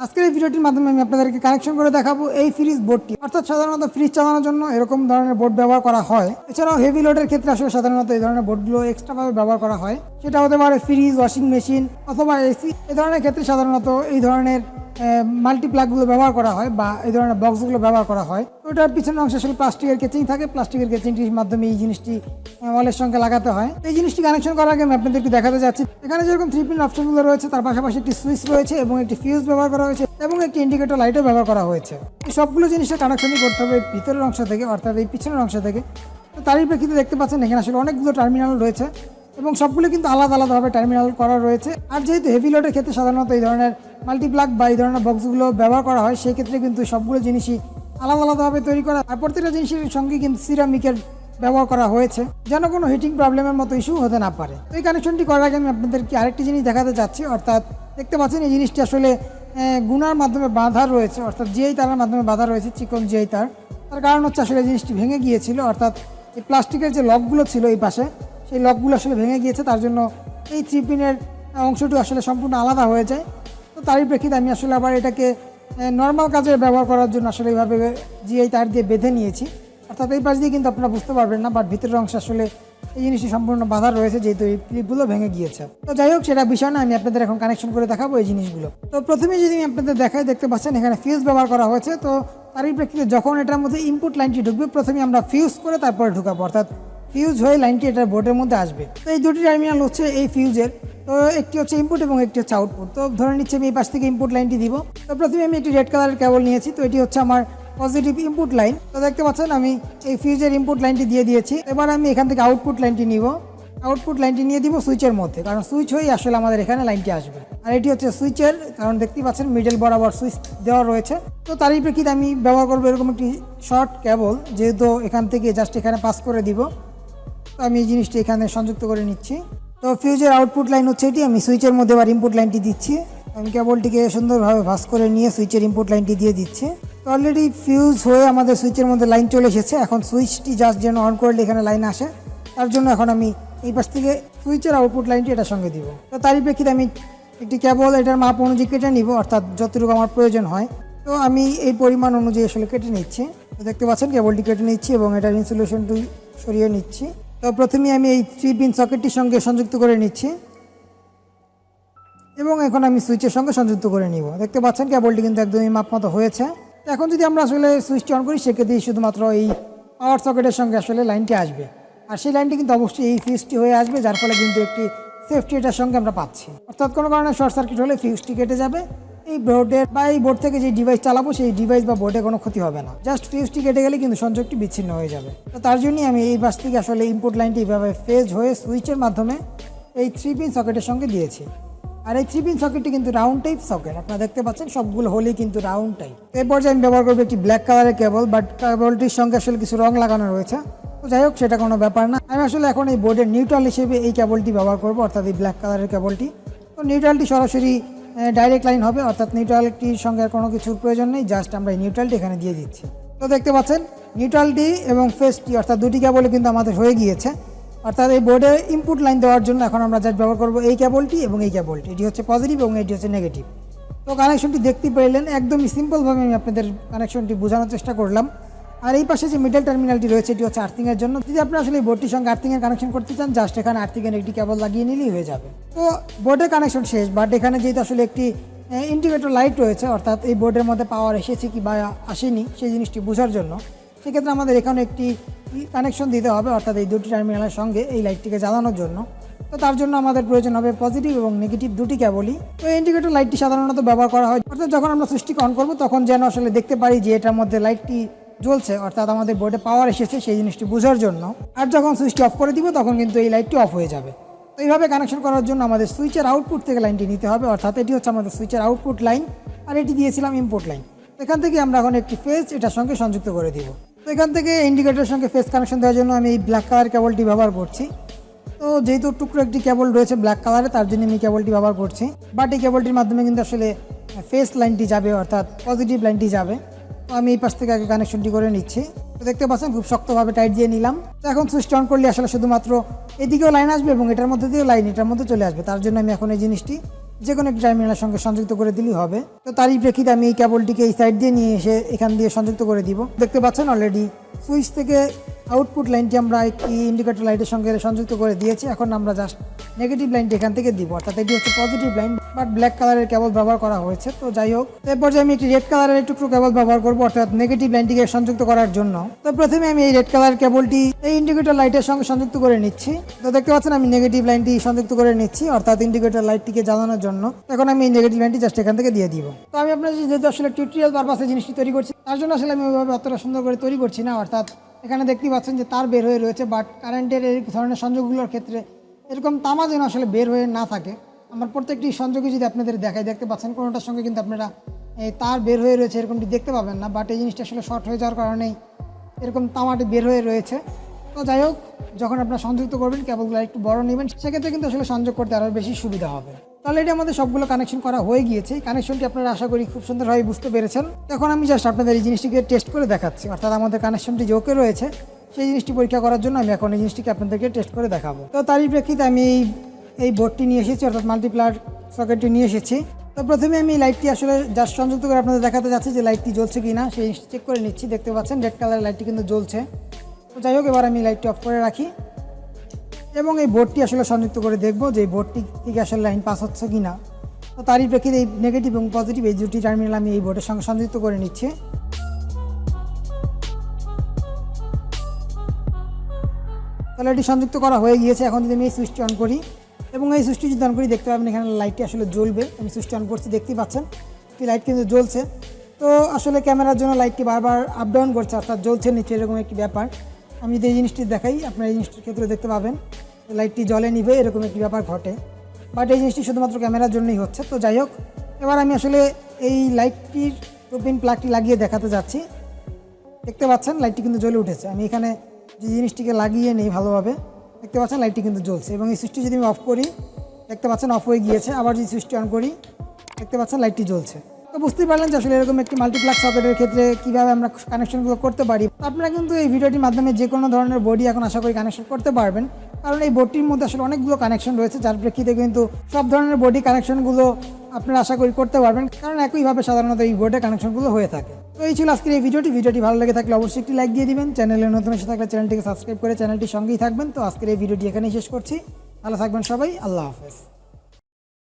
আজকের এই ভিডিওটির মাধ্যমে আমি আপনাদেরকে কানেকশন করে দেখাবো এই ফ্রিজ বোর্ডটি। অর্থাৎ সাধারণত ফ্রিজ চালানোর জন্য এরকম ধরনের বোর্ড ব্যবহার করা হয়। এছাড়াও হেভি লোডের ক্ষেত্রে আসলে সাধারণত এই ধরনের বোর্ডগুলো এক্সট্রাভাবে ব্যবহার করা হয়। সেটা হতে পারে ফ্রিজ, ওয়াশিং মেশিন অথবা এসি। এই ধরনের ক্ষেত্রে সাধারণত এই ধরনের মাল্টিপ্লাগগুলো ব্যবহার করা হয় বা এই ধরনের বক্সগুলো ব্যবহার করা হয়। তো এটার পিছনের অংশে আসলে প্লাস্টিকের কেচিং থাকে। প্লাস্টিকের কেচিংটির মাধ্যমে এই জিনিসটি ওয়ালের সঙ্গে লাগাতে হয়। এই জিনিসটি কানেকশন করার আগে আমি আপনাদেরকে দেখাতে যাচ্ছি। এখানে যেরকম 3 পিন অপশনগুলো রয়েছে তার পাশাপাশি একটি সুইচ রয়েছে এবং একটি ফিউজ ব্যবহার করা হয়েছে এবং একটি ইন্ডিকেটর লাইটও ব্যবহার করা হয়েছে। এই সবগুলো জিনিসের কানেকশনই করতে হবে ভিতরের অংশ থেকে, অর্থাৎ এই পিছনের অংশ থেকে। তো তারই প্রেক্ষিতে দেখতে পাচ্ছেন এখানে আসলে অনেকগুলো টার্মিনাল রয়েছে এবং সবগুলো কিন্তু আলাদা আলাদাভাবে টার্মিনাল করা রয়েছে। আর যেহেতু হেভি লোডের ক্ষেত্রে সাধারণত এই ধরনের মাল্টিপ্লাগ বা এই ধরনের বক্সগুলো ব্যবহার করা হয়, সেই ক্ষেত্রে কিন্তু সবগুলো জিনিসই আলাদা আলাদাভাবে তৈরি করা। আর প্রত্যেকটা জিনিসের সঙ্গে কিন্তু সিরামিকের ব্যবহার করা হয়েছে যেন কোনো হিটিং প্রবলেমের মতো ইস্যু হতে না পারে। তো এই কানেকশনটি করার আগে আমি আপনাদেরকে আরেকটি জিনিস দেখাতে চাচ্ছি। অর্থাৎ দেখতে পাচ্ছেন এই জিনিসটি আসলে গুনার মাধ্যমে বাঁধা রয়েছে, অর্থাৎ জিআই তারের মাধ্যমে বাঁধা রয়েছে, চিকন জিআই তার। তার কারণ হচ্ছে আসলে জিনিসটি ভেঙে গিয়েছিল, অর্থাৎ এই প্লাস্টিকের যে লকগুলো ছিল এই পাশে, সেই লকগুলো আসলে ভেঙে গিয়েছে। তার জন্য এই 3 পিনের অংশটি আসলে সম্পূর্ণ আলাদা হয়ে যায়। তো তারই প্রেক্ষিতে আমি আসলে আবার এটাকে নর্মাল কাজে ব্যবহার করার জন্য আসলে এইভাবে জিআই তার দিয়ে বেঁধে নিয়েছি। অর্থাৎ এই পাশ দিয়ে কিন্তু আপনারা বুঝতে পারবেন না, বাট ভিতরের অংশ আসলে এই জিনিসটি সম্পূর্ণ বাঁধা রয়েছে যেহেতু এই ক্লিপগুলো ভেঙে গিয়েছে। তো যাই হোক, সেটা বিষয় না, আমি আপনাদের এখন কানেকশন করে দেখাবো এই জিনিসগুলো। তো প্রথমে যদি আমি আপনাদের দেখাই, দেখতে পাচ্ছেন এখানে ফিউজ ব্যবহার করা হয়েছে। তো তারই প্রেক্ষিতে যখন এটার মধ্যে ইনপুট লাইনটি ঢুকবে, প্রথমে আমরা ফিউজ করে তারপরে ঢুকাবো, অর্থাৎ ফিউজ হয়ে লাইনটি এটার বোর্ডের মধ্যে আসবে। তো এই দুটি টার্মিনাল হচ্ছে এই ফিউজের। তো একটি হচ্ছে ইনপুট এবং একটি হচ্ছে আউটপুট। তো ধরে নিচ্ছে আমি এই পাশ থেকে ইনপুট লাইনটি দিব। তো প্রথমে আমি একটি রেড কালারের কেবল নিয়েছি। তো এটি হচ্ছে আমার পজিটিভ ইনপুট লাইন। তো দেখতে পাচ্ছেন আমি এই ফিউজের ইনপুট লাইনটি দিয়ে দিয়েছি। এবার আমি এখান থেকে আউটপুট লাইনটি নিব। আউটপুট লাইনটি নিয়ে দিব সুইচের মধ্যে, কারণ সুইচ হয়েই আসলে আমাদের এখানে লাইনটি আসবে। আর এটি হচ্ছে সুইচের, কারণ দেখতে পাচ্ছেন মিডল বরাবর সুইচ দেওয়া রয়েছে। তো তারই প্রেক্ষিতে আমি ব্যবহার করবো এরকম একটি শর্ট কেবল, যেহেতু এখান থেকে জাস্ট এখানে পাস করে দিব। তো আমি এই জিনিসটি এখানে সংযুক্ত করে নিচ্ছি। তো ফিউজের আউটপুট লাইন হচ্ছে এটি, আমি সুইচের মধ্যে আবার ইনপুট লাইনটি দিচ্ছি। আমি কেবলটিকে সুন্দরভাবে ভাঁজ করে নিয়ে সুইচের ইনপুট লাইনটি দিয়ে দিচ্ছি। তো অলরেডি ফিউজ হয়ে আমাদের সুইচের মধ্যে লাইন চলে এসেছে। এখন সুইচটি জাস্ট যেন অন করলে এখানে লাইন আসে, তার জন্য এখন আমি এই পাশ থেকে সুইচের আউটপুট লাইনটি এটার সঙ্গে দিব। তো তারই প্রেক্ষিতে আমি একটি কেবল এটার মাপ অনুযায়ী কেটে নিব, অর্থাৎ যতটুকু আমার প্রয়োজন হয়। তো আমি এই পরিমাণ অনুযায়ী আসলে কেটে নিচ্ছি। তো দেখতে পাচ্ছেন কেবলটি কেটে নিচ্ছি এবং এটার ইনসুলেশনটি সরিয়ে নিচ্ছি। তো প্রথমে আমি এই 3 পিন সকেটটির সঙ্গে সংযুক্ত করে নিচ্ছি এবং এখন আমি সুইচের সঙ্গে সংযুক্ত করে নিব। দেখতে পাচ্ছেন কেবলটি কিন্তু একদমই মাপ মতো হয়েছে। এখন যদি আমরা আসলে সুইচটি অন করি, সেক্ষেত্রে শুধুমাত্র এই পাওয়ার সকেটের সঙ্গে আসলে লাইনটি আসবে। আর সেই লাইনটি কিন্তু অবশ্যই এই ফিউজটি হয়ে আসবে, যার ফলে কিন্তু একটি সেফটি এটার সঙ্গে আমরা পাচ্ছি। অর্থাৎ কোনো কারণে শর্ট সার্কিট হলে ফিউজটি কেটে যাবে। এই বোর্ডের বা এই বোর্ড থেকে যে ডিভাইস চালাবো সেই ডিভাইস বা বোর্ডে কোনো ক্ষতি হবে না, জাস্ট ফিউজটি কেটে গেলে কিন্তু সংযোগটি বিচ্ছিন্ন হয়ে যাবে। তো তার জন্যই আমি এই পাশ থেকে আসলে ইনপুট লাইনটি এইভাবে ফেজ হয়ে সুইচের মাধ্যমে এই 3 পিন সকেটের সঙ্গে দিয়েছি। আর এই 3 পিন সকেটটি কিন্তু রাউন্ড টাইপ সকেট, আপনারা দেখতে পাচ্ছেন সবগুলো হলেই কিন্তু রাউন্ড টাইপ। এরপর যে আমি ব্যবহার করবো একটি ব্ল্যাক কালারের কেবল, বাট কেবলটির সঙ্গে আসলে কিছু রং লাগানো রয়েছে। তো যাই হোক, সেটা কোনো ব্যাপার না। আমি আসলে এখন এই বোর্ডের নিউট্রাল হিসেবে এই কেবলটি ব্যবহার করবো, অর্থাৎ এই ব্ল্যাক কালারের কেবলটি। তো নিউট্রালটি সরাসরি ডাইরেক্ট লাইন হবে, অর্থাৎ নিউট্রালটির সঙ্গে কোনো কিছুর প্রয়োজন নেই, জাস্ট আমরা এই নিউট্রালটি এখানে দিয়ে দিচ্ছি। তো দেখতে পাচ্ছেন নিউট্রালটি এবং ফেসটি, অর্থাৎ দুটি কেবলে কিন্তু আমাদের হয়ে গিয়েছে। অর্থাৎ এই বোর্ডে ইনপুট লাইন দেওয়ার জন্য এখন আমরা জাস্ট ব্যবহার করবো এই কেবলটি এবং এই কেবলটি। এটি হচ্ছে পজিটিভ এবং এটি হচ্ছে নেগেটিভ। তো কানেকশনটি দেখতে পেলেন, একদমই সিম্পলভাবে আমি আপনাদের কানেকশনটি বোঝানোর চেষ্টা করলাম। আর এই পাশে যে মিডল টার্মিনালটি রয়েছে এটি হচ্ছে আর্থিংয়ের জন্য। যদি আপনি আসলে এই বোর্ডটির সঙ্গে আর্থিংয়ের কানেকশন করতে চান, জাস্ট এখানে আর্থিংয়ের একটি কেবল লাগিয়ে নিলেই হয়ে যাবে। তো বোর্ডের কানেকশন শেষ, বাট এখানে যেহেতু আসলে একটি ইন্ডিকেটর লাইট রয়েছে, অর্থাৎ এই বোর্ডের মধ্যে পাওয়ার এসেছে কি বা আসেনি সেই জিনিসটি বোঝার জন্য, সেক্ষেত্রে আমাদের এখানে একটি কানেকশন দিতে হবে, অর্থাৎ এই দুটি টার্মিনালের সঙ্গে এই লাইটটিকে জ্বালানোর জন্য। তো তার জন্য আমাদের প্রয়োজন হবে পজিটিভ এবং নেগেটিভ দুটি কেবলই। তো এই ইন্ডিকেটর লাইটটি সাধারণত ব্যবহার করা হয়, অর্থাৎ যখন আমরা সুইচটিকে অন করবো তখন যেন আসলে দেখতে পারি যে এটার মধ্যে লাইটটি জ্বলছে, অর্থাৎ আমাদের বোর্ডে পাওয়ার এসেছে সেই জিনিসটি বোঝার জন্য। আর যখন সুইচটি অফ করে দিব তখন কিন্তু এই লাইটটি অফ হয়ে যাবে। তো এইভাবে কানেকশন করার জন্য আমাদের সুইচের আউটপুট থেকে লাইনটি নিতে হবে, অর্থাৎ এটি হচ্ছে আমাদের সুইচের আউটপুট লাইন আর এটি দিয়েছিলাম ইনপুট লাইন। এখান থেকে আমরা এখন একটি ফেজ এটার সঙ্গে সংযুক্ত করে দিব। তো এখান থেকে ইন্ডিকেটরের সঙ্গে ফেজ কানেকশন দেওয়ার জন্য আমি এই ব্ল্যাক কালার কেবলটি ব্যবহার করছি। তো যেহেতু টুকরো একটি কেবল রয়েছে ব্ল্যাক কালারে, তার জন্য আমি কেবলটি ব্যবহার করছি। বাট এই কেবলটির মাধ্যমে কিন্তু আসলে ফেজ লাইনটি যাবে, অর্থাৎ পজিটিভ লাইনটি যাবে। তো আমি এই পাশ থেকে আগে কানেকশনটি করে নিচ্ছি। তো দেখতে পাচ্ছেন খুব শক্তভাবে টাইট দিয়ে নিলাম। তো এখন সুইচ অন করলে আসলে শুধুমাত্র এদিকেও লাইন আসবে এবং এটার মধ্যে দিয়েও লাইন এটার মধ্যে চলে আসবে। তার জন্য আমি এখন এই জিনিসটি যে কোনো একটি টার্মিনালের সঙ্গে সংযুক্ত করে দিলেই হবে। তো তারই প্রেক্ষিতে আমি এই কেবলটিকে এই সাইড দিয়ে নিয়ে এসে এখান দিয়ে সংযুক্ত করে দিব। দেখতে পাচ্ছেন অলরেডি সুইচ থেকে আউটপুট লাইনটি আমরা একটি ইন্ডিকেটর লাইটের সঙ্গে সংযুক্ত করে দিয়েছি। এখন আমরা জাস্ট নেগেটিভ লাইনটি এখান থেকে দিব, অর্থাৎ এটি হচ্ছে পজিটিভ লাইন, বাট ব্ল্যাক কালারের কেবল ব্যবহার করা হয়েছে। তো যাই হোক, এরপর যে আমি একটি রেড কালারের একটু কেবল ব্যবহার করবো, অর্থাৎ নেগেটিভ লাইনটিকে সংযুক্ত করার জন্য। তো প্রথমে আমি এই রেড কালার কেবলটি এই ইন্ডিকেটর লাইটের সঙ্গে সংযুক্ত করে নিচ্ছি। তো দেখতে পাচ্ছেন আমি নেগেটিভ লাইনটি সংযুক্ত করে নিচ্ছি, অর্থাৎ ইন্ডিকেটর লাইটটিকে জ্বালানোর জন্য। এখন আমি এই নেগেটিভ লাইনটি জাস্ট এখান থেকে দিয়ে দিব। তো আমি আপনার যেহেতু আসলে টিউটোরিয়াল পারপাসে জিনিসটি তৈরি করছি, তার জন্য আসলে আমি ওইভাবে অতটা সুন্দর করে তৈরি করছি না। অর্থাৎ এখানে দেখতে পাচ্ছেন যে তার বের হয়ে রয়েছে, বাট কারেন্টের এই ধরনের সংযোগগুলোর ক্ষেত্রে এরকম তামা যেন আসলে বের হয়ে না থাকে। আমার প্রত্যেকটি সংযোগে যদি আপনাদের দেখাই, দেখতে পাচ্ছেন কোনোটার সঙ্গে কিন্তু আপনারা তার বের হয়ে রয়েছে এরকমটি দেখতে পাবেন না, বাট এই জিনিসটা আসলে শর্ট হয়ে যাওয়ার কারণেই এরকম তামাটি বের হয়ে রয়েছে। তো যাই হোক, যখন আপনারা সংযুক্ত করবেন কেবলগুলো একটু বড় নেবেন, সেক্ষেত্রে কিন্তু আসলে সংযোগ করতে আরও বেশি সুবিধা হবে। তাহলে এটা আমাদের সবগুলো কানেকশন করা হয়ে গিয়েছে। কানেকশনটি আপনারা আশা করি খুব সুন্দরভাবে বুঝতে পেরেছেন। এখন আমি জাস্ট আপনাদের এই জিনিসটিকে টেস্ট করে দেখাচ্ছি, অর্থাৎ আমাদের কানেকশনটি যে ওকে রয়েছে সেই জিনিসটি পরীক্ষা করার জন্য আমি এখন এই জিনিসটিকে আপনাদেরকে টেস্ট করে দেখাবো। তো তারই প্রেক্ষিতে আমি এই বোর্ডটি নিয়ে এসেছি, অর্থাৎ মাল্টিপ্লায়ার সকেটটি নিয়ে এসেছি। তো প্রথমে আমি লাইটটি আসলে জাস্ট সংযুক্ত করে আপনাদের দেখাতে যাচ্ছি যে লাইটটি জ্বলছে কি না, সেই জিনিসটি চেক করে নিচ্ছি। দেখতে পাচ্ছেন রেড কালারের লাইটটি কিন্তু জ্বলছে। তো যাই হোক, এবার আমি লাইটটি অফ করে রাখি এবং এই বোর্ডটি আসলে সংযুক্ত করে দেখব যে এই বোর্ডটি থেকে আসলে লাইন পাস হচ্ছে কি না। তো তারই প্রেক্ষিতে এই নেগেটিভ এবং পজিটিভ এই দুটি টার্মিনাল আমি এই বোর্ডের সঙ্গে সংযুক্ত করে নিচ্ছি। তাহলে এটি সংযুক্ত করা হয়ে গিয়েছে। এখন যদি আমি এই সুইচটি অন করি এবং এই সুইচটি যদি অন করি, দেখতে পাবেন এখানে লাইটটি আসলে জ্বলবে। আমি সুইচটি অন করছি, দেখতেই পাচ্ছেন কি লাইট কিন্তু জ্বলছে। তো আসলে ক্যামেরার জন্য লাইটটি বারবার আপ ডাউন করছে, অর্থাৎ জ্বলছে নিচে, এরকম একটি ব্যাপার। আমি যদি এই জিনিসটি দেখাই, আপনারা এই জিনিসটির ক্ষেত্রে দেখতে পাবেন লাইটটি জ্বলে নিবে, এরকম একটি ব্যাপার ঘটে, বাট এই জিনিসটি শুধুমাত্র ক্যামেরার জন্যই হচ্ছে। তো যাই হোক, এবার আমি আসলে এই লাইটটির পিন প্লাগটি লাগিয়ে দেখাতে যাচ্ছি। দেখতে পাচ্ছেন লাইটটি কিন্তু জ্বলে উঠেছে। আমি এখানে যে জিনিসটিকে লাগিয়ে নেই ভালোভাবে, দেখতে পাচ্ছেন লাইটটি কিন্তু জ্বলছে। এবং এই সুইচটি যদি আমি অফ করি, দেখতে পাচ্ছেন অফ হয়ে গিয়েছে। আবার যদি সুইচটি অন করি, দেখতে পাচ্ছেন লাইটটি জ্বলছে। তো বুঝতেই পারলেন যে আসলে এরকম একটি মাল্টিপ্লাগ সকেটের ক্ষেত্রে কীভাবে আমরা কানেকশনগুলো করতে পারি। আপনারা কিন্তু এই ভিডিওটির মাধ্যমে যে কোনো ধরনের বোর্ডই এখন আশা করি কানেকশন করতে পারবেন, কারণ এই বোর্ডটির মধ্যে আসলে অনেকগুলো কানেকশন রয়েছে, যার প্রেক্ষিতে কিন্তু সব ধরনের বোর্ডই কানেকশনগুলো আপনারা আশা করি করতে পারবেন, কারণ একইভাবে সাধারণত এই বোর্ডে কানেকশনগুলো হয়ে থাকে। তো এই ছিল আজকের এই ভিডিওটি ভালো লেগে থাকলে অবশ্যই একটি লাইক দিয়ে দিবেন। চ্যানেলে নতুন এসে থাকলে চ্যানেলটিকে সাবস্ক্রাইব করে চ্যানেলটির সঙ্গেই থাকবেন। তো আজকের এই ভিডিওটি এখানেই শেষ করছি। ভালো থাকবেন সবাই, আল্লাহ হাফেজ।